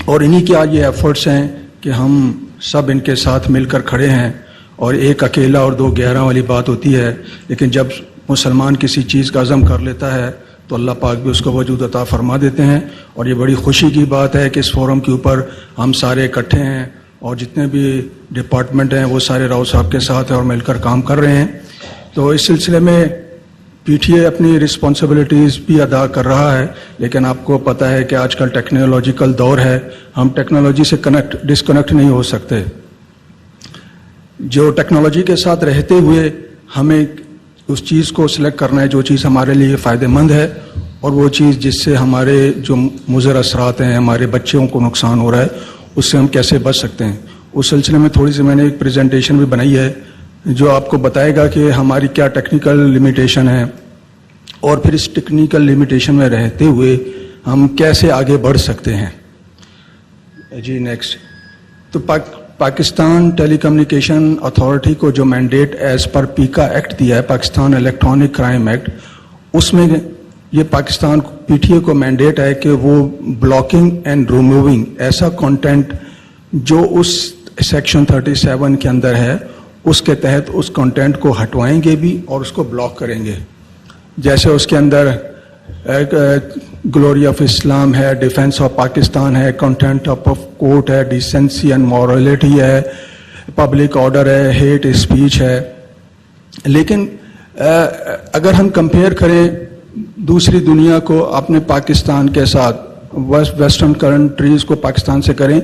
اور انہی کے آج یہ ایفرٹس ہیں کہ ہم سب ان کے ساتھ مل کر کھڑے ہیں. اور ایک اکیلا اور دو گیارہ والی بات ہوتی ہے، لیکن جب مسلمان کسی چیز کا عزم کر لیتا ہے تو اللہ پاک بھی اس کو وجود عطا فرما دیتے ہیں. اور یہ بڑی خوشی کی بات ہے کہ اس فورم کے اوپر ہم سارے اکٹھے ہیں اور جتنے بھی ڈپارٹمنٹ ہیں وہ سارے راؤ صاحب کے ساتھ ہیں اور مل کر کام کر رہے ہیں. تو اس سلسلے میں پی ٹی اے اپنی رسپانسبلٹیز بھی ادا کر رہا ہے، لیکن آپ کو پتہ ہے کہ آج کل ٹیکنالوجیکل دور ہے، ہم ٹیکنالوجی سے ڈسکنیکٹ نہیں ہو سکتے. جو ٹیکنالوجی کے ساتھ رہتے ہوئے ہمیں اس چیز کو سلیکٹ کرنا ہے جو چیز ہمارے لیے فائدہ مند ہے، اور وہ چیز جس سے ہمارے جو مضر اثرات ہیں، ہمارے بچوں کو نقصان ہو رہا ہے، اس سے ہم کیسے بچ سکتے ہیں. اس سلسلے میں تھوڑی سی میں نے ایک پریزنٹیشن بھی بنائی ہے جو آپ کو بتائے گا کہ ہماری کیا ٹیکنیکل لمیٹیشن ہے، اور پھر اس ٹیکنیکل لمیٹیشن میں رہتے ہوئے ہم کیسے آگے بڑھ سکتے ہیں. جی نیکسٹ. تو پاکستان ٹیلی کمیونیکیشن اتھارٹی کو جو مینڈیٹ ایز پر پیکا ایکٹ دیا ہے، پاکستان الیکٹرانک کرائم ایکٹ، اس میں یہ پاکستان پی ٹی اے کو مینڈیٹ ہے کہ وہ بلاکنگ اینڈ ریموونگ ایسا کنٹینٹ جو اس سیکشن 37 کے اندر ہے اس کے تحت اس کنٹینٹ کو ہٹوائیں گے بھی اور اس کو بلاک کریں گے. جیسے اس کے اندر گلوری آف اسلام ہے، ڈیفینس آف پاکستان ہے، کنٹینٹ آف کورٹ ہے، ڈیسنسی اینڈ مورلٹی ہے، پبلک آرڈر ہے، ہیٹ اسپیچ ہے. لیکن اگر ہم کمپیئر کریں دوسری دنیا کو اپنے پاکستان کے ساتھ، ویسٹرن کنٹریز کو پاکستان سے کریں،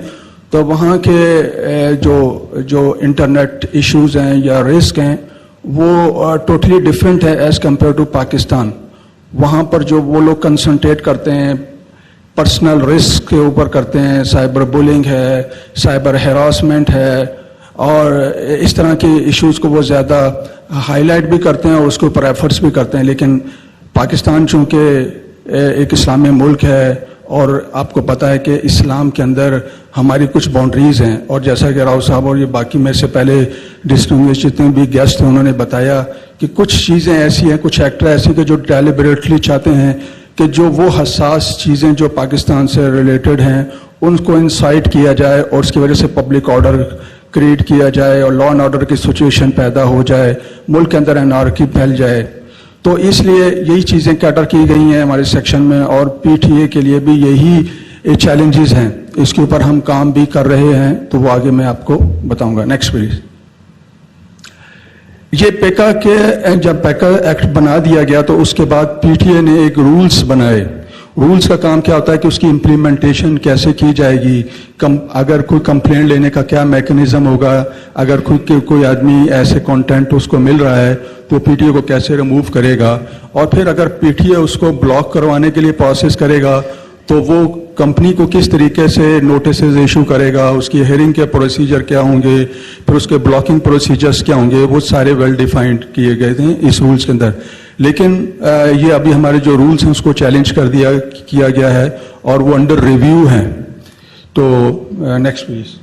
تو وہاں کے جو انٹرنیٹ ایشوز ہیں یا رسک ہیں وہ ٹوٹلی ڈفرینٹ ہے ایز کمپیئر ٹو پاکستان. وہاں پر جو وہ لوگ کنسنٹریٹ کرتے ہیں پرسنل رسک کے اوپر کرتے ہیں، سائبر بولنگ ہے، سائبر ہراسمنٹ ہے، اور اس طرح کے ایشوز کو وہ زیادہ ہائی لائٹ بھی کرتے ہیں اور اس کے اوپر ایفرٹس بھی کرتے ہیں. لیکن پاکستان چونکہ ایک اسلامی ملک ہے اور آپ کو پتہ ہے کہ اسلام کے اندر ہماری کچھ باؤنڈریز ہیں، اور جیسا کہ راؤ صاحب اور یہ باقی میں سے پہلے ڈسٹنگوش جتنے بھی گیسٹ ہیں انہوں نے بتایا کہ کچھ چیزیں ایسی ہیں، کچھ ایکٹر ایسی کہ جو ڈیلیبریٹلی چاہتے ہیں کہ جو وہ حساس چیزیں جو پاکستان سے ریلیٹڈ ہیں ان کو انسائٹ کیا جائے اور اس کی وجہ سے پبلک آرڈر کریٹ کیا جائے اور لا اینڈ آرڈر کی سچویشن پیدا ہو جائے، ملک کے اندر انارکی پھیل جائے. تو اس لیے یہی چیزیں کیٹر کی گئی ہیں ہمارے سیکشن میں، اور پی ٹی اے کے لیے بھی یہی چیلنجز ہیں، اس کے اوپر ہم کام بھی کر رہے ہیں، تو وہ آگے میں آپ کو بتاؤں گا. Next please. یہ پیکا کے جب پیکا ایکٹ بنا دیا گیا تو اس کے بعد پی ٹی اے نے ایک رولز بنائے. رولز کا کام کیا ہوتا ہے کہ اس کی امپلیمنٹیشن کیسے کی جائے گی، اگر کوئی کمپلین لینے کا کیا میکنزم ہوگا، اگر کوئی آدمی ایسے کنٹینٹ اس کو مل رہا ہے تو پی ٹی اے کو کیسے ریموو کرے گا، اور پھر اگر پی ٹی اے اس کو بلاک کروانے کے لیے پروسیس کرے گا تو وہ کمپنی کو کس طریقے سے نوٹسز ایشو کرے گا، اس کی ہیئرنگ کے پروسیجر کیا ہوں گے، پھر اس کے بلاکنگ پروسیجرز کیا ہوں گے، وہ سارے ویل ڈیفائنڈ کیے گئے تھے اس رولز کے اندر. لیکن یہ ابھی ہمارے جو رولز ہیں اس کو چیلنج کیا گیا ہے اور وہ انڈر ریویو ہیں. تو نیکسٹ پلیز.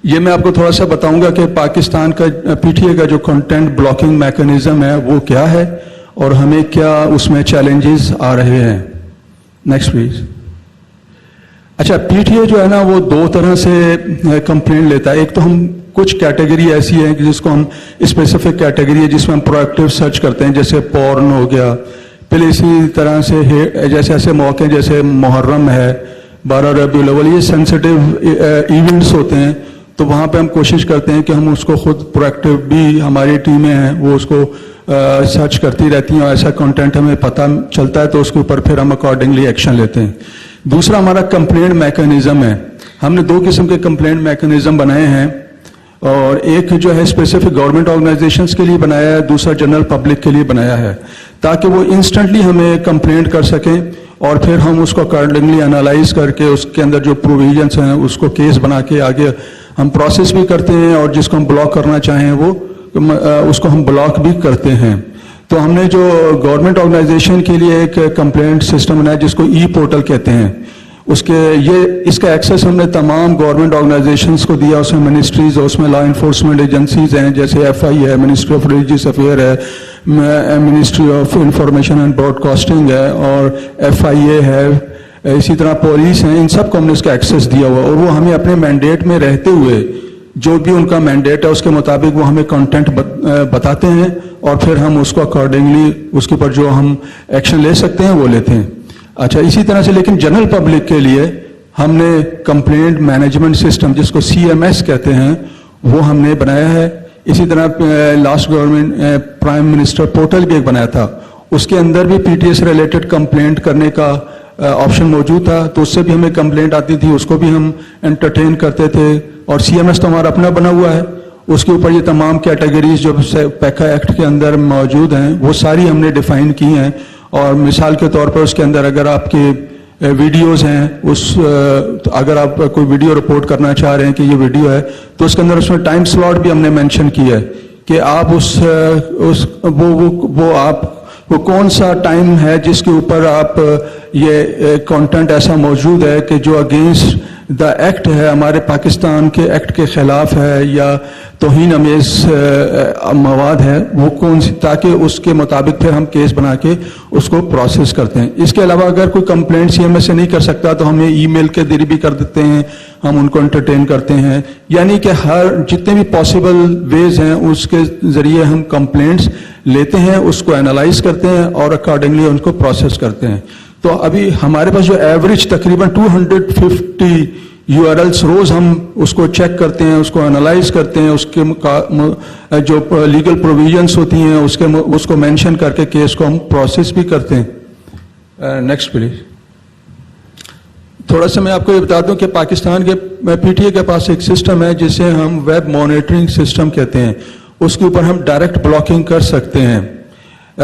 یہ میں آپ کو تھوڑا سا بتاؤں گا کہ پاکستان کا پی ٹی اے کا جو کنٹینٹ بلاکنگ میکنزم ہے وہ کیا ہے اور ہمیں کیا اس میں چیلنجز آ رہے ہیں. Next please. اچھا، پی ٹی اے جو ہے نا وہ دو طرح سے کمپلین لیتا ہے. ایک تو ہم کچھ کیٹیگری ایسی ہے جس کو ہم اسپیسیفک کیٹیگری ہے جس میں ہم پروایکٹیو سرچ کرتے ہیں، جیسے پورن ہو گیا. پھر اسی طرح سے جیسے ایسے موقع جیسے محرم ہے، 12 ربیع الاول، یہ سینسٹیو ایونٹس ہوتے ہیں، تو وہاں پہ ہم کوشش کرتے ہیں کہ ہم اس کو خود پروایکٹیو بھی، ہماری ٹیمیں ہیں وہ اس کو سرچ کرتی رہتی ہیں اور ایسا کنٹینٹ ہمیں پتہ چلتا ہے تو اس کے اوپر پھر ہم اکارڈنگلی ایکشن لیتے ہیں. دوسرا ہمارا کمپلینٹ میکنزم ہے. ہم نے دو قسم کے کمپلینٹ میکنزم بنائے ہیں، اور ایک جو ہے اسپیسیفک گورنمنٹ آرگنائزیشنز کے لیے بنایا ہے، دوسرا جنرل پبلک کے لیے بنایا ہے، تاکہ وہ انسٹنٹلی ہمیں کمپلینٹ کر سکیں اور پھر ہم اس کو اکارڈنگلی انالائز کر کے اس کے اندر جو پروویژنس ہیں اس کو کیس بنا کے آگے ہم پروسیس بھی کرتے ہیں، اور جس کو ہم بلاک کرنا چاہیں وہ اس کو ہم بلاک بھی کرتے ہیں. تو ہم نے جو گورنمنٹ آرگنائزیشن کے لیے ایک کمپلینٹ سسٹم بنایا جس کو ای پورٹل کہتے ہیں، اس کا ایکسیس ہم نے تمام گورنمنٹ آرگنائزیشنز کو دیا. اس میں منسٹریز، اس میں لا انفورسمنٹ ایجنسیز ہیں جیسے ایف آئی ہے، منسٹری آف ریلیجیس افیئر ہے، ministry of information and broadcasting ہے، اور ایف آئی اے ہے، اسی طرح پولیس ہیں، ان سب کو ہم نے اس کا ایکسیس دیا ہوا، اور وہ ہمیں اپنے مینڈیٹ میں رہتے ہوئے جو بھی ان کا مینڈیٹ ہے اس کے مطابق وہ ہمیں کنٹینٹ بتاتے ہیں، اور پھر ہم اس کو اکارڈنگلی اس کے اوپر جو ہم ایکشن لے سکتے ہیں وہ لیتے ہیں. اچھا، اسی طرح سے لیکن جنرل پبلک کے لیے ہم نے کمپلینٹ مینجمنٹ سسٹم جس کو CMS کہتے ہیں وہ ہم نے بنایا ہے. اسی طرح last government prime minister portal بھی ایک بنایا تھا، اس کے اندر بھی PTA سے ریلیٹڈ کمپلینٹ کرنے کا آپشن موجود تھا، تو اس سے بھی ہمیں کمپلینٹ آتی تھی، اس کو بھی ہم انٹرٹین کرتے تھے. اور CMS تو ہمارا اپنا بنا ہوا ہے، اس کے اوپر یہ تمام کیٹیگریز جو پیکا ایکٹ کے اندر موجود ہیں وہ ساری ہم نے ڈیفائن کی ہیں. اور مثال کے طور پر اس کے اندر اگر آپ کے ویڈیوز ہیں، اگر آپ کوئی ویڈیو رپورٹ کرنا چاہ رہے ہیں کہ یہ ویڈیو ہے، تو اس کے اندر اس میں ٹائم سلاٹ بھی ہم نے مینشن کیا ہے کہ آپ وہ کون سا ٹائم ہے جس کے اوپر آپ یہ کانٹینٹ ایسا موجود ہے کہ جو اگینسٹ دا ایکٹ ہے، ہمارے پاکستان کے ایکٹ کے خلاف ہے یا توہین آمیز مواد ہے، وہ کون سی، تاکہ اس کے مطابق پھر ہم کیس بنا کے اس کو پروسیس کرتے ہیں. اس کے علاوہ اگر کوئی کمپلینٹ CMS سے نہیں کر سکتا تو ہمیں ای میل کے ذریعے بھی کر دیتے ہیں، ہم ان کو انٹرٹین کرتے ہیں. یعنی کہ ہر جتنے بھی پاسبل ویز ہیں اس کے ذریعے ہم کمپلینٹس لیتے ہیں، اس کو انالائز کرتے ہیں اور اکارڈنگلی ان کو پروسیس کرتے ہیں. تو ابھی ہمارے پاس جو ایوریج تقریباً 250 URLs روز ہم اس کو چیک کرتے ہیں، اس کو انالائز کرتے ہیں، اس کے جو لیگل پروویژنس ہوتی ہیں اس کو مینشن کر کے کیس کو ہم پروسیس بھی کرتے ہیں. Next please. تھوڑا سا میں آپ کو یہ بتا دوں کہ پاکستان کے PTA کے پاس ایک سسٹم ہے جسے ہم ویب مانیٹرنگ سسٹم کہتے ہیں. اس کے اوپر ہم ڈائریکٹ بلاکنگ کر سکتے ہیں،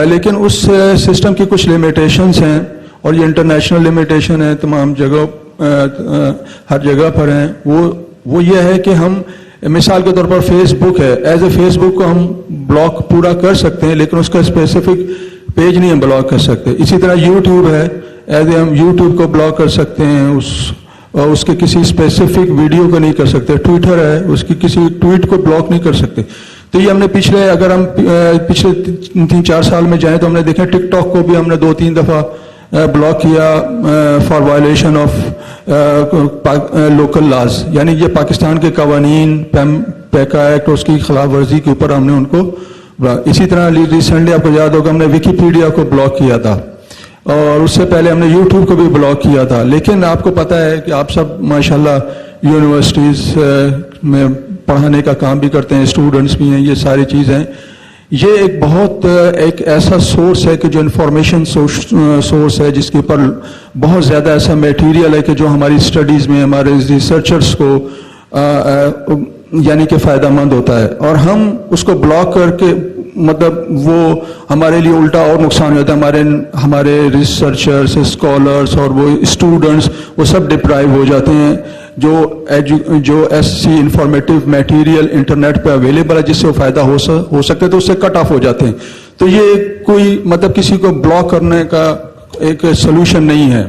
لیکن اس سسٹم کی کچھ لمیٹیشنز ہیں، اور یہ انٹرنیشنل لمیٹیشن ہے، تمام جگہ ہر جگہ پر ہیں. وہ یہ ہے کہ ہم مثال کے طور پر فیس بک ہے، ایز اے فیس بک کو ہم بلاک پورا کر سکتے ہیں لیکن اس کا اسپیسیفک پیج نہیں ہم بلاک کر سکتے. اسی طرح یوٹیوب ہے، ایز اے ہم یوٹیوب کو بلاک کر سکتے ہیں، اس کے کسی اسپیسیفک ویڈیو کو نہیں کر سکتے. ٹویٹر ہے، اس کی کسی ٹویٹ کو بلاک نہیں کر سکتے. تو یہ ہم نے اگر ہم پچھلے 3-4 سال میں جائیں تو ہم نے دیکھا ٹک ٹاک کو بھی ہم نے 2-3 دفعہ بلاک کیا for violation of local laws, یعنی یہ پاکستان کے قوانین پیکا ایکٹ اس کی خلاف ورزی کے اوپر ہم نے ان کو. اسی طرح ریسنٹلی آپ کو یاد ہوگا ہم نے ویکیپیڈیا کو بلاک کیا تھا، اور اس سے پہلے ہم نے یوٹیوب کو بھی بلاک کیا تھا. لیکن آپ کو پتہ ہے کہ آپ سب ماشاءاللہ یونیورسٹیز میں پڑھانے کا کام بھی کرتے ہیں، اسٹوڈنٹس بھی ہیں، یہ ساری چیزیں. یہ ایک ایسا سورس ہے کہ جو انفارمیشن سورس ہے جس کے اوپر بہت زیادہ ایسا میٹیریل ہے کہ جو ہماری اسٹڈیز میں ہمارے ریسرچرز کو یعنی کہ فائدہ مند ہوتا ہے. اور ہم اس کو بلاک کر کے مطلب وہ ہمارے لیے الٹا اور نقصان ہوتا ہے. ہمارے ریسرچرز، اسکالرس اور وہ اسٹوڈنٹس وہ سب ڈپرائیو ہو جاتے ہیں. جو ایسی انفارمیٹیو میٹیریل انٹرنیٹ پہ اویلیبل ہے جس سے وہ فائدہ ہو سکتے تو اس سے کٹ آف ہو جاتے ہیں. تو یہ کوئی مطلب کسی کو بلاک کرنے کا ایک سلوشن نہیں ہے.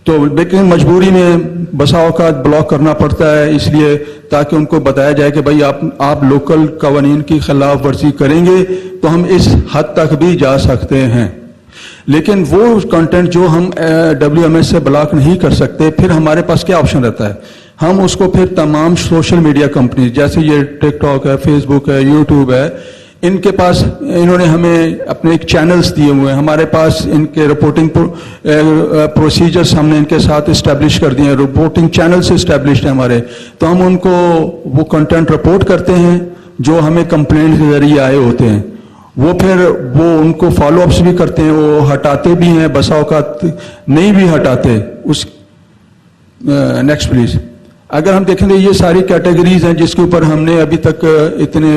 تو لیکن مجبوری میں بسا اوقات بلاک کرنا پڑتا ہے، اس لیے تاکہ ان کو بتایا جائے کہ بھائی آپ لوکل قوانین کی خلاف ورزی کریں گے تو ہم اس حد تک بھی جا سکتے ہیں. لیکن وہ کنٹینٹ جو ہم WMS سے بلاک نہیں کر سکتے، پھر ہمارے پاس کیا آپشن رہتا ہے؟ ہم اس کو پھر تمام سوشل میڈیا کمپنیز جیسے یہ ٹک ٹاک ہے، فیس بک ہے، یوٹیوب ہے، ان کے پاس انہوں نے ہمیں اپنے ایک چینلز دیے ہوئے ہیں. ہمارے پاس ان کے رپورٹنگ پروسیجرز ہم نے ان کے ساتھ اسٹیبلش کر دیے ہیں، رپورٹنگ چینلز اسٹیبلشڈ ہیں ہمارے. تو ہم ان کو وہ کنٹینٹ رپورٹ کرتے ہیں جو ہمیں کمپلینٹ کے ذریعے آئے ہوتے ہیں. وہ پھر ان کو فالو اپس بھی کرتے ہیں، وہ ہٹاتے بھی ہیں، بسا اوقات نہیں بھی ہٹاتے. Next please. اگر ہم دیکھیں تو یہ ساری کیٹیگریز ہیں جس کے اوپر ہم نے ابھی تک اتنے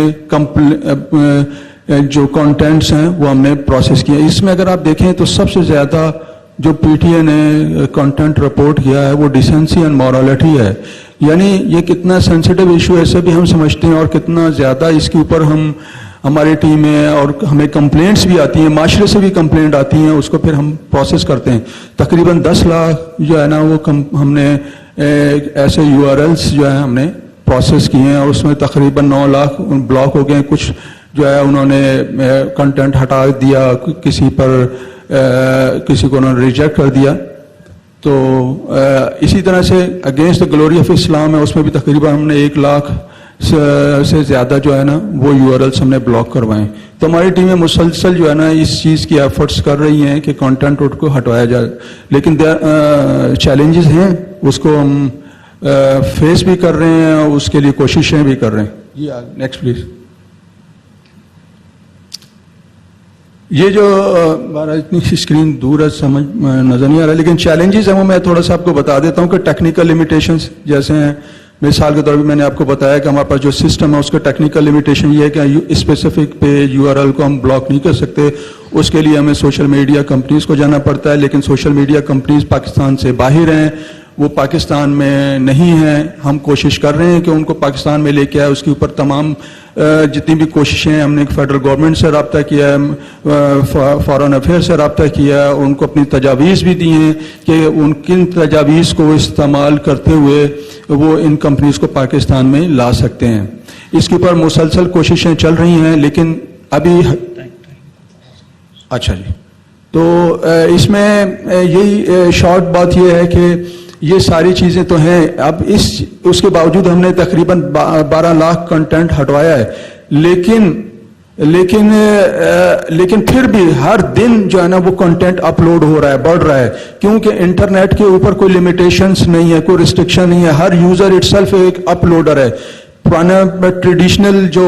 جو کانٹینٹس ہیں وہ ہم نے پروسیس کیا. اس میں اگر آپ دیکھیں تو سب سے زیادہ جو PTA نے کانٹینٹ رپورٹ کیا ہے وہ ڈیسنسی اینڈ مورالٹی ہے. یعنی یہ کتنا سینسٹیو ایشو ہے اسے بھی ہم سمجھتے ہیں، اور کتنا زیادہ اس کے اوپر ہماری ٹیم ہے، اور ہمیں کمپلینٹس بھی آتی ہیں، معاشرے سے بھی کمپلینٹ آتی ہیں، اس کو پھر ہم پروسیس کرتے ہیں. تقریباً 10 لاکھ جو ہے نا وہ ہم نے ایسے URLs جو ہے ہم نے پروسیس کیے ہیں، اور اس میں تقریباً 9 لاکھ بلاک ہو گئے. کچھ جو ہے انہوں نے کنٹینٹ ہٹا دیا، کسی کو انہوں نے ریجیکٹ کر دیا. تو اسی طرح سے اگینسٹ دا گلوری آف اسلام ہے، اس میں بھی تقریباً ہم نے 1 لاکھ سے زیادہ جو ہے نا وہ URLs ہم نے بلاک کروائے. تو ہماری ٹیمیں مسلسل جو ہے نا اس چیز کی ایفرٹس کر رہی ہیں کہ کانٹینٹ کو ہٹوایا جائے، لیکن چیلنجز ہیں، اس کو ہم فیس بھی کر رہے ہیں اور اس کے لیے کوششیں بھی کر رہے ہیں. جی نیکسٹ پلیز. یہ جو اتنی اسکرین دور ہے سمجھ نظر نہیں آ رہا، لیکن چیلنجز ہیں وہ میں تھوڑا سا آپ کو بتا دیتا ہوں کہ ٹیکنیکل لمیٹیشنز جیسے ہیں. مثال کے طور پہ میں نے آپ کو بتایا کہ ہمارے پاس جو سسٹم ہے اس کا ٹیکنیکل لمیٹیشن یہ ہے کہ اسپیسیفک پیج URL کو ہم بلاک نہیں کر سکتے. اس کے لیے ہمیں سوشل میڈیا کمپنیز کو جانا پڑتا ہے، لیکن سوشل میڈیا کمپنیز پاکستان سے باہر ہیں، وہ پاکستان میں نہیں ہیں. ہم کوشش کر رہے ہیں کہ ان کو پاکستان میں لے کے آئے. اس کے اوپر تمام جتنی بھی کوششیں ہیں ہم نے فیڈرل گورنمنٹ سے رابطہ کیا ہے، فارن افیئر سے رابطہ کیا ہے، ان کو اپنی تجاویز بھی دی ہیں کہ ان کن تجاویز کو استعمال کرتے ہوئے وہ ان کمپنیز کو پاکستان میں لا سکتے ہیں. اس کے اوپر مسلسل کوششیں چل رہی ہیں، لیکن ابھی اچھا جی. تو اس میں یہی شارٹ بات یہ ہے کہ یہ ساری چیزیں تو ہیں. اب اس کے باوجود ہم نے تقریباً 12 لاکھ کنٹینٹ ہٹوایا ہے، لیکن پھر بھی ہر دن جو ہے نا وہ کنٹینٹ اپلوڈ ہو رہا ہے، بڑھ رہا ہے، کیونکہ انٹرنیٹ کے اوپر کوئی لمیٹیشنز نہیں ہے، کوئی ریسٹرکشن نہیں ہے. ہر یوزر اٹ سیلف ایک اپلوڈر ہے. پرانا ٹریڈیشنل جو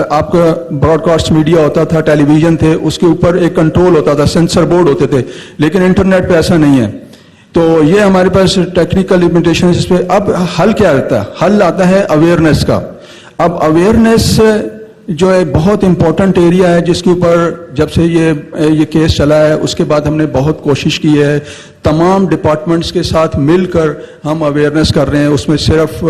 آپ کا براڈ کاسٹ میڈیا ہوتا تھا، ٹیلی ویژن تھے، اس کے اوپر ایک کنٹرول ہوتا تھا، سینسر بورڈ ہوتے تھے، لیکن انٹرنیٹ پہ ایسا نہیں ہے. تو یہ ہمارے پاس ٹیکنیکل لمیٹیشن. اس پہ اب حل کیا آتا ہے؟ حل آتا ہے اویئرنیس کا. اب اویئرنیس جو ہے بہت امپورٹنٹ ایریا ہے، جس کے اوپر جب سے یہ کیس چلا ہے اس کے بعد ہم نے بہت کوشش کی ہے. تمام ڈپارٹمنٹس کے ساتھ مل کر ہم اویئرنیس کر رہے ہیں. اس میں صرف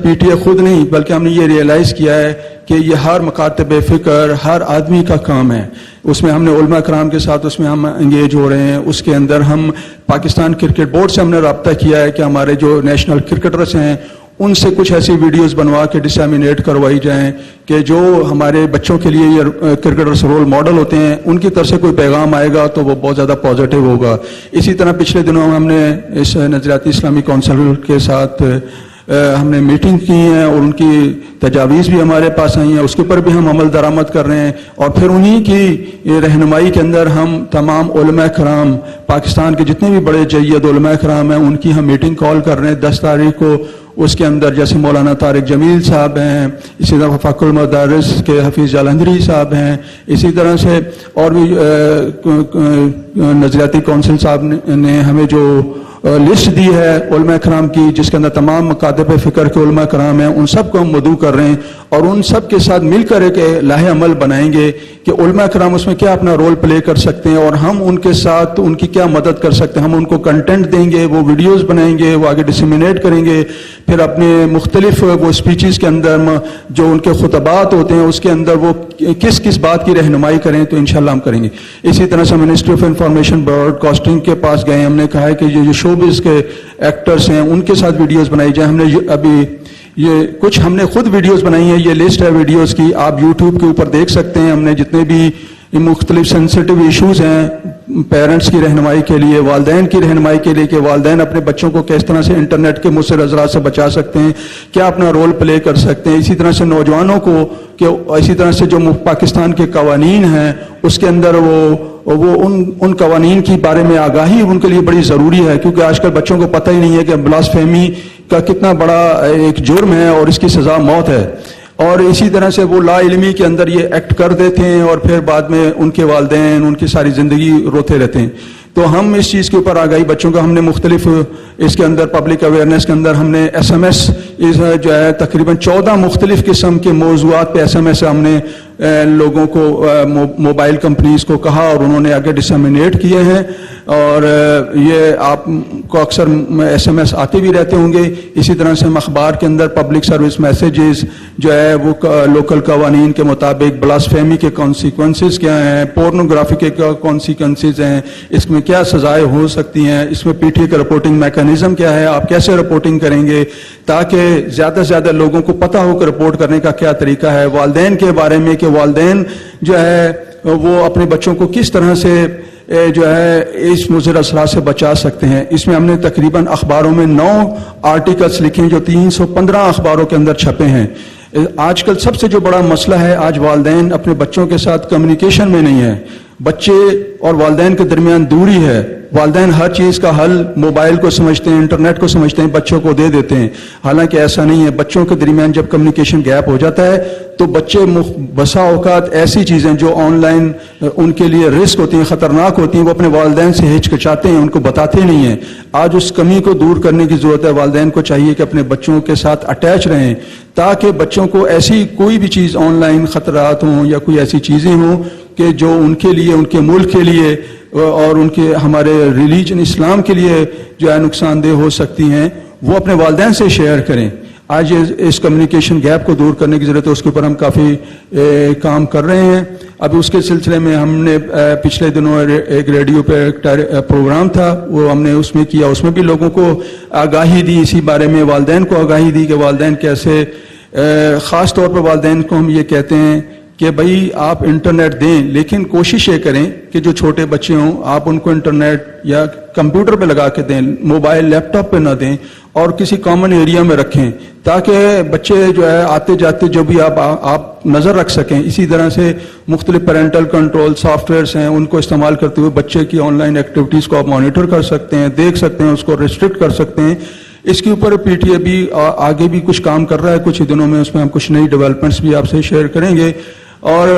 PTA خود نہیں، بلکہ ہم نے یہ ریئلائز کیا ہے کہ یہ ہر مکاتب فکر، ہر آدمی کا کام ہے. اس میں ہم نے علماء کرام کے ساتھ اس میں ہم انگیج ہو رہے ہیں. اس کے اندر ہم پاکستان کرکٹ بورڈ سے ہم نے رابطہ کیا ہے کہ ہمارے جو نیشنل کرکٹرز ہیں ان سے کچھ ایسی ویڈیوز بنوا کے ڈسیمینیٹ کروائی جائیں کہ جو ہمارے بچوں کے لیے یہ کرکٹرز رول ماڈل ہوتے ہیں، ان کی طرف سے کوئی پیغام آئے گا تو وہ بہت زیادہ پازیٹیو ہوگا. اسی طرح پچھلے دنوں ہم نے اس نظریاتی اسلامی کونسل کے ساتھ ہم نے میٹنگ کی ہیں اور ان کی تجاویز بھی ہمارے پاس آئی ہیں. اس کے اوپر بھی ہم عمل درآمد کر رہے ہیں. اور پھر انہی کی رہنمائی کے اندر ہم تمام علماء کرام، پاکستان کے جتنے بھی بڑے جید علماء کرام ہیں، ان کی ہم میٹنگ کال کر رہے ہیں 10 تاریخ کو. اس کے اندر جیسے مولانا طارق جمیل صاحب ہیں، اسی طرح فقر المدارس کے حفیظ جالندھری صاحب ہیں، اسی طرح سے اور بھی نظریاتی کونسل صاحب نے ہمیں جو لسٹ دی ہے علماء کرام کی، جس کے اندر تمام مکاتب فکر کے علماء کرام ہیں، ان سب کو ہم مدعو کر رہے ہیں اور ان سب کے ساتھ مل کر ایک لاہ عمل بنائیں گے کہ علماء کرام اس میں کیا اپنا رول پلے کر سکتے ہیں اور ہم ان کے ساتھ ان کی کیا مدد کر سکتے ہیں. ہم ان کو کنٹینٹ دیں گے، وہ ویڈیوز بنائیں گے، وہ آگے ڈسیمینیٹ کریں گے. پھر اپنے مختلف وہ اسپیچز کے اندر جو ان کے خطبات ہوتے ہیں اس کے اندر وہ کس کس بات کی رہنمائی کریں تو انشاءاللہ ہم کریں گے. اسی طرح سے ministry of information broadcasting کے پاس گئے. ہم نے کہا ہے کہ جو شوبز کے ایکٹرز ہیں ان کے ساتھ ویڈیوز بنائی جائیں. ہم نے ابھی یہ کچھ ہم نے خود ویڈیوز بنائی ہیں، یہ لسٹ ہے ویڈیوز کی، آپ یوٹیوب کے اوپر دیکھ سکتے ہیں. ہم نے جتنے بھی مختلف سینسٹیو ایشوز ہیں پیرنٹس کی رہنمائی کے لیے، والدین کی رہنمائی کے لیے کہ والدین اپنے بچوں کو کس طرح سے انٹرنیٹ کے مضر اثرات سے بچا سکتے ہیں، کیا اپنا رول پلے کر سکتے ہیں. اسی طرح سے نوجوانوں کو کہ اسی طرح سے جو پاکستان کے قوانین ہیں اس کے اندر وہ ان قوانین کی بارے میں آگاہی ان کے لیے بڑی ضروری ہے، کیونکہ آج کل بچوں کو پتہ ہی نہیں ہے کہ بلاسفیمی کا کتنا بڑا ایک جرم ہے اور اس کی سزا موت ہے. اور اسی طرح سے وہ لا علمی کے اندر یہ ایکٹ کر دیتے ہیں اور پھر بعد میں ان کے والدین ان کی ساری زندگی روتے رہتے ہیں. تو ہم اس چیز کے اوپر آگاہی بچوں کا ہم نے مختلف اس کے اندر پبلک اویئرنیس کے اندر ہم نے SMS جو ہے تقریباً 14 مختلف قسم کے موضوعات پہ SMS ہم نے لوگوں کو موبائل کمپنیز کو کہا اور انہوں نے آگے ڈسیمینیٹ کیے ہیں. اور یہ آپ کو اکثر SMS آتے بھی رہتے ہوں گے. اسی طرح سے ہم اخبار کے اندر پبلک سروس میسیجز جو ہے وہ لوکل قوانین کے مطابق بلاسفیمی کے کانسیکوینسز کیا ہیں، پورنوگرافی کے کیا کانسیکوینسز ہیں، اس میں کیا سزائیں ہو سکتی ہیں، اس میں PTA کا رپورٹنگ میکانزم کیا ہے، آپ کیسے رپورٹنگ کریں گے تاکہ زیادہ سے زیادہ لوگوں کو پتہ ہو کہ رپورٹ کرنے کا کیا طریقہ ہے. والدین کے بارے میں کہ والدین جو ہے وہ اپنے بچوں کو کس طرح سے جو ہے اس مضر اثرات سے بچا سکتے ہیں. اس میں ہم نے تقریباً اخباروں میں 9 آرٹیکلس لکھے ہیں جو 315 اخباروں کے اندر چھپے ہیں. آج کل سب سے جو بڑا مسئلہ ہے، آج والدین اپنے بچوں کے ساتھ کمیونیکیشن میں نہیں ہے، بچے اور والدین کے درمیان دوری ہے. والدین ہر چیز کا حل موبائل کو سمجھتے ہیں، انٹرنیٹ کو سمجھتے ہیں، بچوں کو دے دیتے ہیں، حالانکہ ایسا نہیں ہے. بچوں کے درمیان جب کمیونیکیشن گیپ ہو جاتا ہے تو بچے بسا اوقات ایسی چیزیں جو آن لائن ان کے لیے رسک ہوتی ہیں، خطرناک ہوتی ہیں، وہ اپنے والدین سے ہچکچاتے ہیں، ان کو بتاتے نہیں ہیں. آج اس کمی کو دور کرنے کی ضرورت ہے. والدین کو چاہیے کہ اپنے بچوں کے ساتھ اٹیچ رہیں تاکہ بچوں کو ایسی کوئی بھی چیز آن لائن خطرات ہوں یا کوئی ایسی چیزیں ہوں کہ جو ان کے لیے، ان کے ملک کے لیے اور ان کے ہمارے ریلیجن اسلام کے لیے جو ہے نقصان دہ ہو سکتی ہیں، وہ اپنے والدین سے شیئر کریں. آج اس کمیونیکیشن گیپ کو دور کرنے کی ضرورت ہے، اس کے اوپر ہم کافی کام کر رہے ہیں. ابھی اس کے سلسلے میں ہم نے پچھلے دنوں ایک ریڈیو پہ ایک پروگرام تھا، وہ ہم نے اس میں کیا، اس میں بھی لوگوں کو آگاہی دی اسی بارے میں، والدین کو آگاہی دی کہ والدین کیسے، خاص طور پر والدین کو ہم یہ کہتے ہیں کہ بھائی آپ انٹرنیٹ دیں، لیکن کوشش یہ کریں کہ جو چھوٹے بچے ہوں آپ ان کو انٹرنیٹ یا کمپیوٹر پہ لگا کے دیں، موبائل لیپ ٹاپ پہ نہ دیں، اور کسی کامن ایریا میں رکھیں تاکہ بچے جو ہے آتے جاتے جو بھی آپ نظر رکھ سکیں. اسی طرح سے مختلف پیرنٹل کنٹرول سافٹ ویئرس ہیں، ان کو استعمال کرتے ہوئے بچے کی آن لائن ایکٹیویٹیز کو آپ مانیٹر کر سکتے ہیں، دیکھ سکتے ہیں، اس کو ریسٹرکٹ کر سکتے ہیں. اس کے اوپر پی ٹی اے بھی آگے بھی کچھ کام کر رہا ہے، کچھ ہی دنوں میں اس میں ہم کچھ نئی ڈیولپمنٹس بھی آپ سے شیئر کریں گے. اور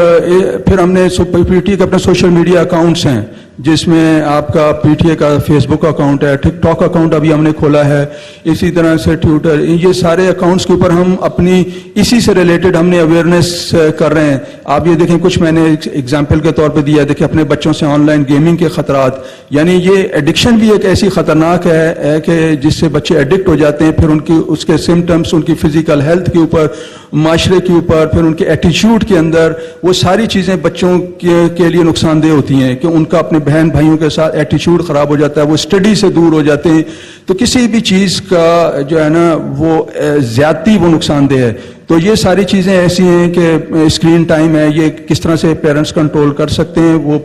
پھر ہم نے پی ٹی اے کے اپنے سوشل میڈیا اکاؤنٹس ہیں، جس میں آپ کا پی ٹی اے کا فیس بک اکاؤنٹ ہے، ٹک ٹاک اکاؤنٹ ابھی ہم نے کھولا ہے، اسی طرح سے ٹویٹر. یہ سارے اکاؤنٹس کے اوپر ہم اپنی اسی سے ریلیٹڈ ہم نے اویئرنیس کر رہے ہیں. آپ یہ دیکھیں، کچھ میں نے ایگزامپل کے طور پہ دیا ہے، دیکھیں اپنے بچوں سے آن لائن گیمنگ کے خطرات، یعنی یہ ایڈکشن بھی ایک ایسی خطرناک ہے کہ جس سے بچے ایڈکٹ ہو جاتے ہیں. پھر ان کی اس کے سمٹمس، ان کی فزیکل ہیلتھ کے اوپر، معاشرے کے اوپر، پھر ان کے ایٹیچیوڈ کے اندر، وہ ساری چیزیں بچوں کے لیے نقصان دہ ہوتی ہیں کہ ان کا اپنے بہن بھائیوں کے ساتھ ایٹیچیوڈ خراب ہو جاتا ہے، وہ اسٹڈی سے دور ہو جاتے ہیں. تو کسی بھی چیز کا جو ہے نا وہ زیادتی وہ نقصان دہ ہے. تو یہ ساری چیزیں ایسی ہیں کہ اسکرین ٹائم ہے، یہ کس طرح سے پیرنٹس کنٹرول کر سکتے ہیں، وہ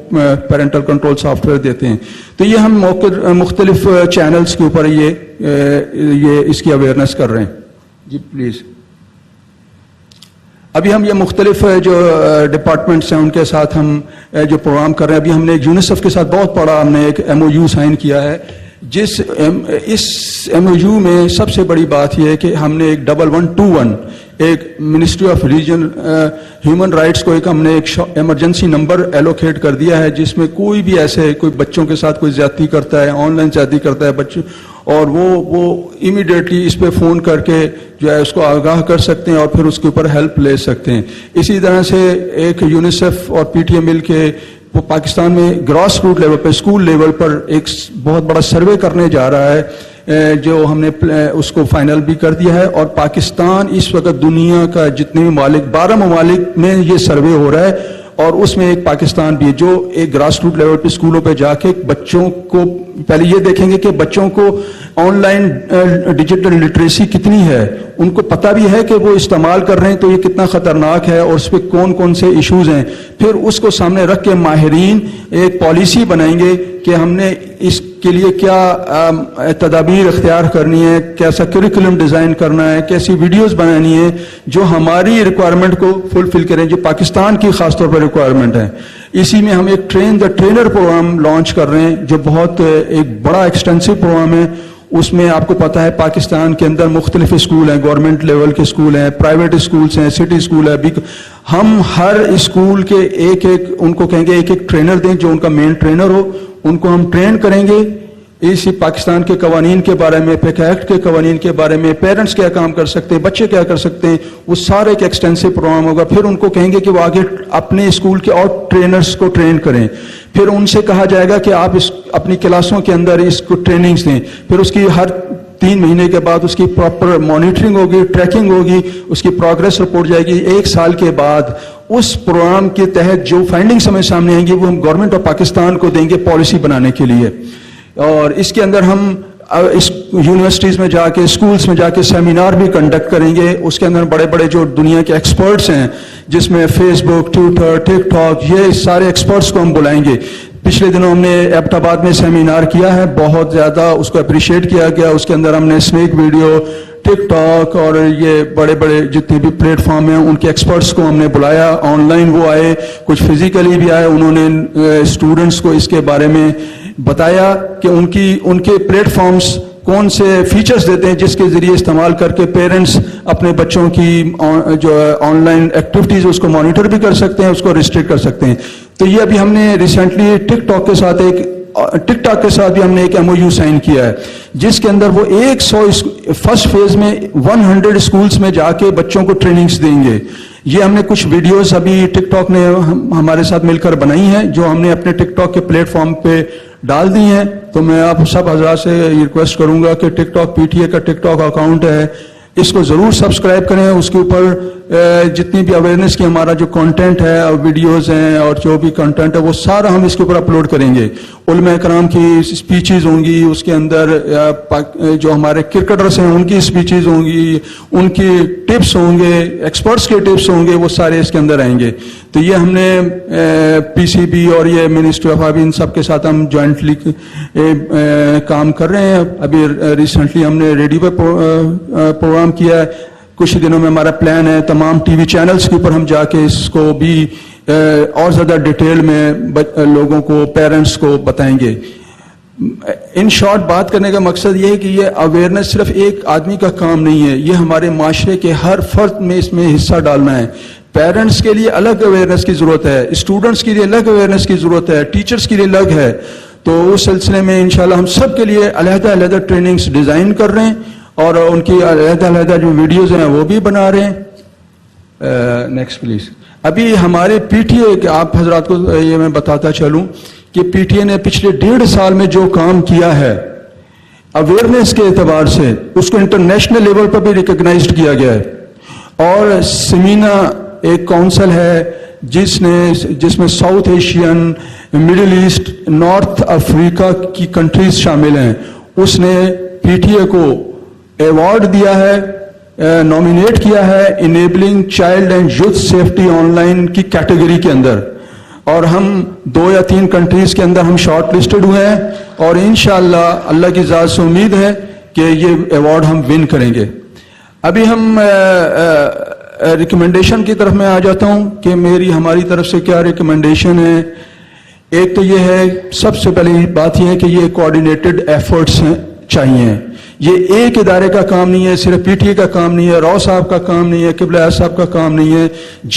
پیرنٹل کنٹرول سافٹ ویئر دیتے ہیں. تو یہ ہم مختلف چینلز کے اوپر یہ اس کی اویئرنیس کر رہے ہیں. جی پلیز. ابھی ہم یہ مختلف جو ڈپارٹمنٹس ہیں ان کے ساتھ ہم جو پروگرام کر رہے ہیں. ابھی ہم نے یونیسیف کے ساتھ بہت بڑا ہم نے ایک ایم او یو سائن کیا ہے. اس ایم او یو میں سب سے بڑی بات یہ ہے کہ ہم نے ایک 1121 ایک ministry of region human rights کو ہم نے ایک ایمرجنسی نمبر ایلوکیٹ کر دیا ہے، جس میں کوئی بھی ایسے کوئی بچوں کے ساتھ کوئی زیادتی کرتا ہے، آن لائن زیادتی کرتا ہے بچوں، اور وہ امیڈیٹلی اس پہ فون کر کے جو ہے اس کو آگاہ کر سکتے ہیں اور پھر اس کے اوپر ہیلپ لے سکتے ہیں. اسی طرح سے ایک یونیسیف اور پی ٹی اے مل کے وہ پاکستان میں گراس روٹ لیول پہ، اسکول لیول پر ایک بہت بڑا سروے کرنے جا رہا ہے، جو ہم نے اس کو فائنل بھی کر دیا ہے. اور پاکستان اس وقت دنیا کا جتنے بھی ممالک، 12 ممالک میں یہ سروے ہو رہا ہے، اور اس میں ایک پاکستان بھی ہے جو ایک گراس روٹ لیول پہ اسکولوں پہ جا کے بچوں کو پہلے یہ دیکھیں گے کہ بچوں کو آن لائن ڈیجیٹل لٹریسی کتنی ہے، ان کو پتہ بھی ہے کہ وہ استعمال کر رہے ہیں تو یہ کتنا خطرناک ہے اور اس پہ کون کون سے ایشوز ہیں. پھر اس کو سامنے رکھ کے ماہرین ایک پالیسی بنائیں گے کہ ہم نے اس کے لیے کیا تدابیر اختیار کرنی ہے، کیسا کریکولم ڈیزائن کرنا ہے، کیسی ویڈیوز بنانی ہے جو ہماری ریکوائرمنٹ کو فلفل کریں، جو پاکستان کی خاص طور پر ریکوائرمنٹ ہے. اسی میں ہم ایک train the trainer programme launch کر رہے ہیں جو بہت ایک بڑا ایکسٹینسو پروگرام ہے. اس میں آپ کو پتہ ہے پاکستان کے اندر مختلف اسکول ہیں، گورنمنٹ لیول کے اسکول ہیں، پرائیویٹ اسکولس ہیں، سٹی اسکول ہے. ہم ہر اسکول کے ایک ان کو کہیں گے ایک ٹرینر دیں جو ان کا مین ٹرینر ہو، ان کو ہم ٹرین کریں گے اسی پاکستان کے قوانین کے بارے میں، پیک ایکٹ کے قوانین کے بارے میں، پیرنٹس کیا کام کر سکتے ہیں، بچے کیا کر سکتے ہیں، وہ سارے ایک ایکسٹینسو پروگرام ہوگا. پھر ان کو کہیں گے کہ وہ آگے اپنے اسکول کے اور ٹرینرز کو ٹرین کریں. پھر ان سے کہا جائے گا کہ آپ اپنی کلاسوں کے اندر اس کو ٹریننگز دیں. پھر اس کی ہر 3 مہینے کے بعد اس کی پراپر مانیٹرنگ ہوگی، ٹریکنگ ہوگی، اس کی پروگرس رپورٹ جائے گی. 1 سال کے بعد اس پروگرام کے تحت جو فائنڈنگز ہمیں سامنے آئیں گی وہ ہم گورنمنٹ آف پاکستان کو دیں گے پالیسی بنانے کے لیے. اور اس کے اندر ہم اس یونیورسٹیز میں جا کے، اسکولس میں جا کے سیمینار بھی کنڈکٹ کریں گے. اس کے اندر بڑے بڑے جو دنیا کے ایکسپرٹس ہیں جس میں فیس بک, ٹویٹر, ٹک ٹاک, یہ سارے ایکسپرٹس کو ہم بلائیں گے. پچھلے دنوں ہم نے ایبٹ آباد میں سیمینار کیا ہے, بہت زیادہ اس کو اپریشیٹ کیا گیا. اس کے اندر ہم نے اسنیک ویڈیو, ٹک ٹاک اور یہ بڑے بڑے جتنے بھی پلیٹ فارم ہیں ان کے ایکسپرٹس کو ہم نے بلایا. آن لائن وہ آئے, کچھ فزیکلی بھی آئے. انہوں نے اسٹوڈنٹس کو اس کے بارے میں بتایا کہ ان کے پلیٹ فارمز کون سے فیچرز دیتے ہیں جس کے ذریعے استعمال کر کے پیرنٹس اپنے بچوں کی جو آن لائن ایکٹیویٹیز اس کو مانیٹر بھی کر سکتے ہیں, اس کو ریسٹرکٹ کر سکتے ہیں. تو یہ ابھی ہم نے ریسنٹلی ٹک ٹاک کے ساتھ بھی ہم نے ایک MOU سائن کیا ہے, جس کے اندر وہ 100 فرسٹ فیز میں 100 اسکولس میں جا کے بچوں کو ٹریننگز دیں گے. یہ ہم نے کچھ ویڈیوز ابھی ٹک ٹاک نے ہمارے ساتھ مل کر بنائی ہیں جو ہم نے اپنے ٹک ٹاک کے پلیٹ فارم پہ ڈال دی ہیں. تو میں آپ سب حضرات سے ریکویسٹ کروں گا کہ ٹک ٹاک PTA کا ٹک ٹاک اکاؤنٹ ہے, اس کو ضرور سبسکرائب کریں. اس کے اوپر جتنی بھی اویئرنیس کی ہمارا جو کنٹینٹ ہے اور ویڈیوز ہیں اور جو بھی کنٹینٹ ہے وہ سارا ہم اس کے اوپر اپلوڈ کریں گے. علماء کرام کی اسپیچز ہوں گی, اس کے اندر جو ہمارے کرکٹرز ہیں ان کی اسپیچز ہوں گی, ان کی ٹپس ہوں گے, ایکسپرٹس کے ٹپس ہوں گے, وہ سارے اس کے اندر آئیں گے. تو یہ ہم نے PCB اور یہ منسٹری آف ان سب کے ساتھ ہم جوائنٹلی کام کر رہے ہیں. ابھی ریسنٹلی ہم نے ریڈیو پہ پروگرام کیا ہے. کچھ دنوں میں ہمارا پلان ہے تمام ٹی وی چینلز کے اوپر ہم جا کے اس کو بھی اور زیادہ ڈیٹیل میں لوگوں کو, پیرنٹس کو بتائیں گے. ان شارٹ بات کرنے کا مقصد یہ ہے کہ یہ اویئرنیس صرف ایک آدمی کا کام نہیں ہے, یہ ہمارے معاشرے کے ہر فرد میں اس میں حصہ ڈالنا ہے. پیرنٹس کے لیے الگ اویئرنیس کی ضرورت ہے, اسٹوڈنٹس کے لیے الگ اویئرنیس کی ضرورت ہے, ٹیچرس کے لیے الگ ہے. تو اس سلسلے میں انشاءاللہ ہم سب کے لیے علیحدہ علیحدہ ٹریننگز ڈیزائن کر رہے ہیں اور ان کی علیحدہ علیحدہ جو ویڈیوز ہیں وہ بھی بنا رہے ہیں. Next please. ابھی ہمارے PTA کے آپ حضرات کو یہ میں بتاتا چلوں کہ PTA نے پچھلے 1.5 سال میں جو کام کیا ہے اویئرنیس کے اعتبار سے, اس کو انٹرنیشنل لیول پر بھی ریکگنائزڈ کیا گیا ہے. اور سمینا ایک کونسل ہے جس میں South Asian, Middle East, North افریقہ کی کنٹریز شامل ہیں. اس نے PTA کو ایوارڈ دیا ہے, نامینیٹ کیا ہے enabling child and youth safety on line کی کیٹیگری کے اندر. اور ہم 2 یا 3 کنٹریز کے اندر ہم شارٹ لسٹڈ ہوئے ہیں اور انشاءاللہ اللہ کی ذات سے امید ہے کہ یہ ایوارڈ ہم ون کریں گے. ابھی ہم ریکمنڈیشن کی طرف میں آ جاتا ہوں کہ ہماری طرف سے کیا ریکمنڈیشن ہے. ایک تو یہ ہے, سب سے پہلی بات یہ ہے کہ یہ کوآرڈینیٹڈ ایفرٹس چاہیے. یہ ایک ادارے کا کام نہیں ہے, صرف PTA کا کام نہیں ہے, راؤ صاحب کا کام نہیں ہے, قبلہ صاحب کا کام نہیں ہے.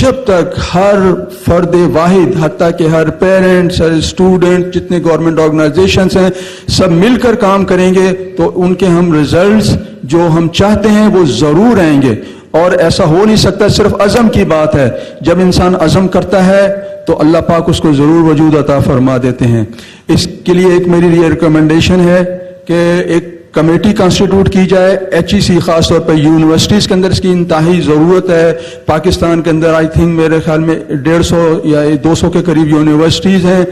جب تک ہر فرد واحد, حتیٰ کہ ہر پیرنٹس, ہر اسٹوڈنٹ, جتنے گورنمنٹ آرگنائزیشنز ہیں سب مل کر کام کریں گے تو ان کے ہم ریزلٹس جو ہم چاہتے ہیں وہ ضرور آئیں گے. اور ایسا ہو نہیں سکتا, صرف عزم کی بات ہے. جب انسان عزم کرتا ہے تو اللہ پاک اس کو ضرور وجود عطا فرما دیتے ہیں. اس کے لیے ایک میری یہ ریکمنڈیشن ہے کہ ایک کمیٹی کانسٹیٹیوٹ کی جائے. HEC خاص طور پر یونیورسٹیز کے اندر اس کی انتہائی ضرورت ہے. پاکستان کے اندر آئی تھنک میرے خیال میں 150 یا 200 کے قریب یونیورسٹیز ہیں.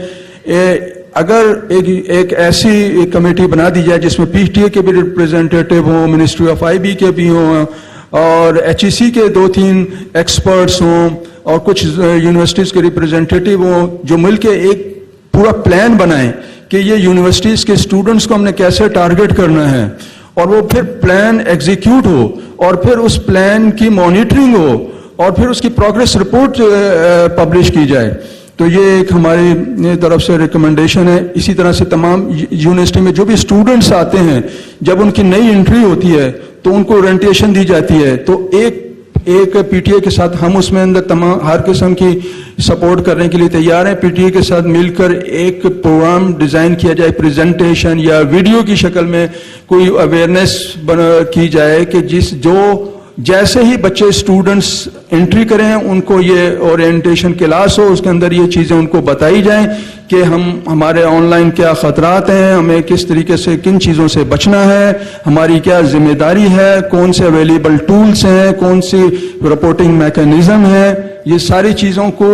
اگر ایک ایسی کمیٹی بنا دی جائے جس میں PTA کے بھی ریپریزنٹیٹیو ہوں, منسٹری آف IB کے بھی ہوں اور HEC کے 2-3 ایکسپرٹس ہوں اور کچھ یونیورسٹیز کے ریپریزنٹیٹیو ہوں, جو مل کے ایک پورا پلان بنائیں کہ یہ یونیورسٹیز کے اسٹوڈنٹس کو ہم نے کیسے ٹارگٹ کرنا ہے, اور وہ پھر پلان ایگزیکیوٹ ہو اور پھر اس پلان کی مانیٹرنگ ہو اور پھر اس کی پروگریس رپورٹ پبلش کی جائے. تو یہ ایک ہماری طرف سے ریکمنڈیشن ہے. اسی طرح سے تمام یونیورسٹی میں جو بھی اسٹوڈنٹس آتے ہیں, جب ان کی نئی انٹری ہوتی ہے تو ان کو اورینٹیشن دی جاتی ہے. تو ایک PTA کے ساتھ ہم اس میں اندر تمام ہر قسم کی سپورٹ کرنے کے لیے تیار ہیں. PTA کے ساتھ مل کر ایک پروگرام ڈیزائن کیا جائے, پریزنٹیشن یا ویڈیو کی شکل میں کوئی اویئرنیس کی جائے کہ جیسے ہی بچے اسٹوڈنٹس انٹری کریں ان کو یہ اورینٹیشن کلاس ہو, اس کے اندر یہ چیزیں ان کو بتائی جائیں کہ ہمارے آن لائن کیا خطرات ہیں, ہمیں کس طریقے سے کن چیزوں سے بچنا ہے, ہماری کیا ذمہ داری ہے, کون سے اویلیبل ٹولز ہیں, کون سی رپورٹنگ میکانزم ہے. یہ ساری چیزوں کو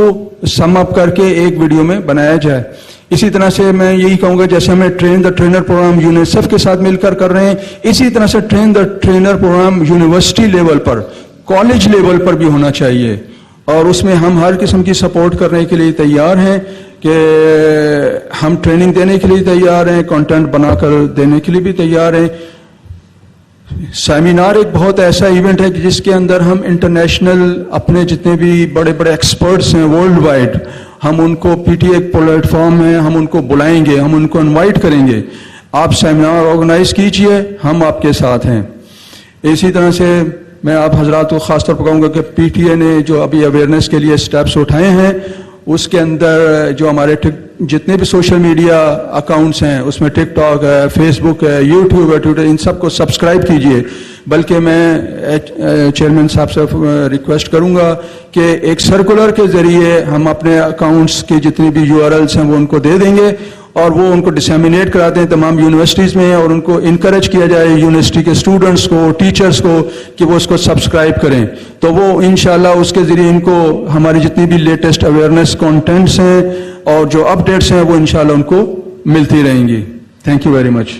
سم اپ کر کے ایک ویڈیو میں بنایا جائے. اسی طرح سے میں یہی کہوں گا جیسے ہمیں train the trainer programme UNICEF کے ساتھ مل کر رہے ہیں, اسی طرح سے train the trainer programme university level پر, کالج لیول پر بھی ہونا چاہیے. اور اس میں ہم ہر قسم کی سپورٹ کرنے کے لیے تیار ہیں کہ ہم ٹریننگ دینے کے لیے تیار ہیں, کنٹینٹ بنا کر دینے کے لیے بھی تیار ہیں. سیمینار ایک بہت ایسا ایونٹ ہے کہ جس کے اندر ہم انٹرنیشنل اپنے جتنے بھی بڑے بڑے ایکسپرٹس ہیں ورلڈ وائڈ, ہم ان کو پی ٹی ایک پلیٹ فارم ہے, ہم ان کو بلائیں گے, ہم ان کو انوائٹ کریں گے. آپ سیمینار آرگنائز کیجئے, ہم آپ کے ساتھ ہیں. اسی طرح سے میں آپ حضرات کو خاص طور پر کہوں گا کہ پی ٹی اے نے جو ابھی اویئرنیس کے لیے سٹیپس اٹھائے ہیں, اس کے اندر جو ہمارے جتنے بھی سوشل میڈیا اکاؤنٹس ہیں, اس میں ٹک ٹاک ہے, فیس بک ہے, یوٹیوب ہے, ٹویٹر, ان سب کو سبسکرائب کیجئے. بلکہ میں چیئرمین صاحب سے ریکویسٹ کروں گا کہ ایک سرکولر کے ذریعے ہم اپنے اکاؤنٹس کی جتنی بھی یو آر ایلس ہیں وہ ان کو دے دیں گے, اور وہ ان کو ڈسیمینیٹ کرا دیں تمام یونیورسٹیز میں, اور ان کو انکریج کیا جائے یونیورسٹی کے اسٹوڈنٹس کو, ٹیچرس کو, کہ وہ اس کو سبسکرائب کریں. تو وہ انشاءاللہ اس کے ذریعے ان کو ہماری جتنی بھی لیٹسٹ اویئرنیس کانٹینٹس ہیں اور جو اپ ڈیٹس ہیں وہ انشاءاللہ ان کو ملتی رہیں گی. Thank you very much.